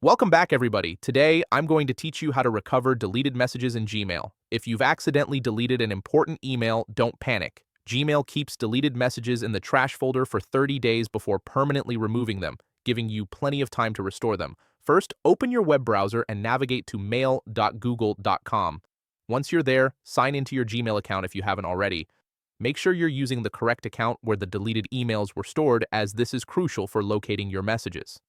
Welcome back, everybody. Today, I'm going to teach you how to recover deleted messages in Gmail. If you've accidentally deleted an important email, don't panic. Gmail keeps deleted messages in the trash folder for 30 days before permanently removing them, giving you plenty of time to restore them. First, open your web browser and navigate to mail.google.com. Once you're there, sign into your Gmail account if you haven't already. Make sure you're using the correct account where the deleted emails were stored, as this is crucial for locating your messages.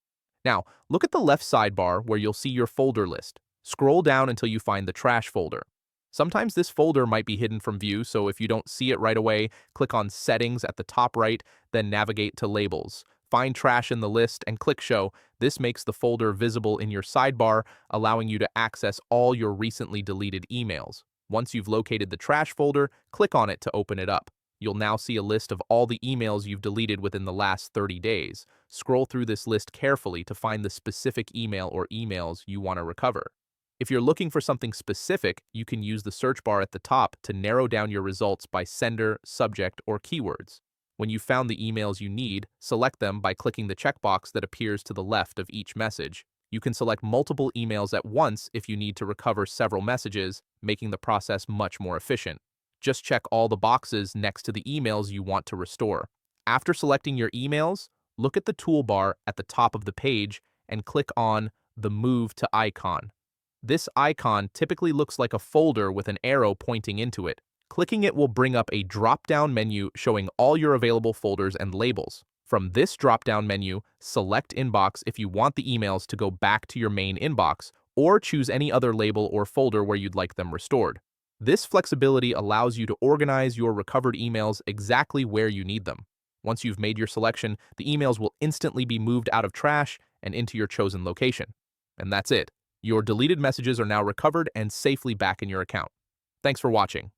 Now, look at the left sidebar where you'll see your folder list. Scroll down until you find the trash folder. Sometimes this folder might be hidden from view, so if you don't see it right away, click on Settings at the top right, then navigate to Labels. Find Trash in the list and click Show. This makes the folder visible in your sidebar, allowing you to access all your recently deleted emails. Once you've located the trash folder, click on it to open it up. You'll now see a list of all the emails you've deleted within the last 30 days. Scroll through this list carefully to find the specific email or emails you want to recover. If you're looking for something specific, you can use the search bar at the top to narrow down your results by sender, subject, or keywords. When you've found the emails you need, select them by clicking the checkbox that appears to the left of each message. You can select multiple emails at once if you need to recover several messages, making the process much more efficient. Just check all the boxes next to the emails you want to restore. After selecting your emails, look at the toolbar at the top of the page and click on the Move to icon. This icon typically looks like a folder with an arrow pointing into it. Clicking it will bring up a drop-down menu showing all your available folders and labels. From this drop-down menu, select Inbox if you want the emails to go back to your main inbox, or choose any other label or folder where you'd like them restored. This flexibility allows you to organize your recovered emails exactly where you need them. Once you've made your selection, the emails will instantly be moved out of trash and into your chosen location. And that's it. Your deleted messages are now recovered and safely back in your account. Thanks for watching.